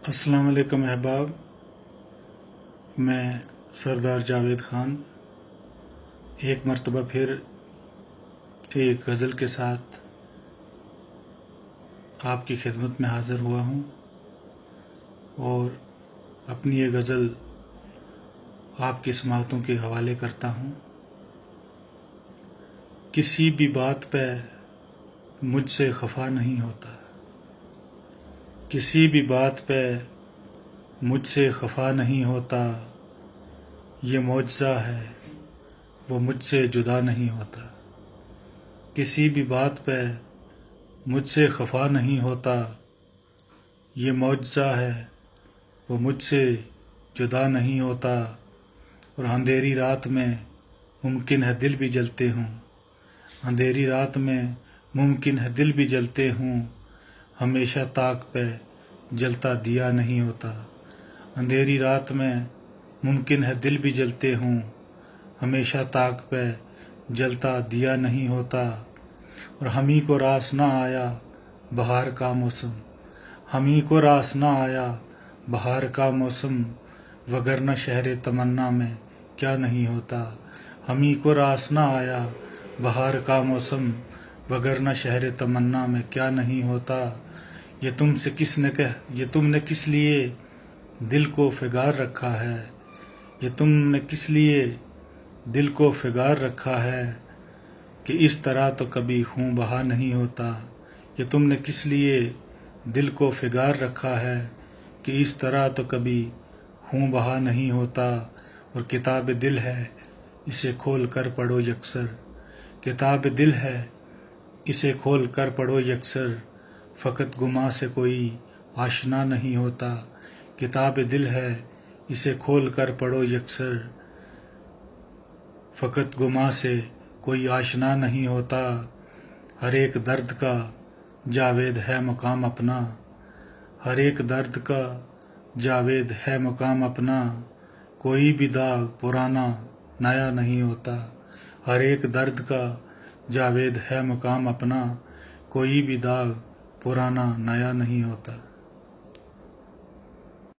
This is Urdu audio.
السلام علیکم احباب، میں سردار جاوید خان ایک مرتبہ پھر ایک غزل کے ساتھ آپ کی خدمت میں حاضر ہوا ہوں اور اپنی یہ غزل آپ کی سماعتوں کے حوالے کرتا ہوں۔ کسی بھی بات پہ مجھ سے خفا نہیں ہوتا، کسی بھی بات پہ مجھ سے خفا نہیں ہوتا، یہ معجزہ ہے وہ مجھ سے جدا نہیں ہوتا۔ کسی بھی بات پہ مجھ سے خفا نہیں ہوتا، یہ معجزہ ہے وہ مجھ سے جدا نہیں ہوتا۔ اور اندھیری رات میں ممکن ہے دل بھی جلتے ہوں، اندھیری رات میں ممکن ہے دل بھی جلتے ہوں، ہمیشہ طاق پہ جلتا دیا نہیں ہوتا۔ اندھیری رات میں ممکن ہے دل بھی جلتے ہوں، ہمیشہ طاق پہ جلتا دیا نہیں ہوتا۔ اور ہمیں کو راس نہ آیا بہار کا موسم، ہمیں کو راس نہ آیا بہار کا موسم، وگرنہ شہر تمنا میں کیا نہیں ہوتا۔ ہمیں کو راس نہ آیا بہار کا موسم، وگرنہ شہر تمنا میں کیا نہیں ہوتا۔ یہ تم نے کس لیے دل کو فگار رکھا ہے، یہ تم نے کس لیے دل کو فگار رکھا ہے، کہ اس طرح تو کبھی خون بہا نہیں ہوتا۔ یہ تم نے کس لیے دل کو فگار رکھا ہے، کہ اس طرح تو کبھی خون بہا نہیں ہوتا۔ اور کتاب دل ہے اسے کھول کر پڑھو یکسر، کتاب دل ہے اسے کھول کر پڑھو یکسر، فقط گماں سے کوئی آشنا نہیں ہوتا۔ کتاب دل ہے اسے کھول کر پڑھو یکسر، فقط گماں سے کوئی آشنا نہیں ہوتا۔ ہر ایک درد کا جاوید ہے مقام اپنا، ہر ایک درد کا جاوید ہے مقام اپنا، کوئی بھی داغ پرانا نیا نہیں ہوتا۔ ہر ایک درد کا جاوید ہے مقام اپنا، کوئی بھی داغ پرانا نیا نہیں ہوتا۔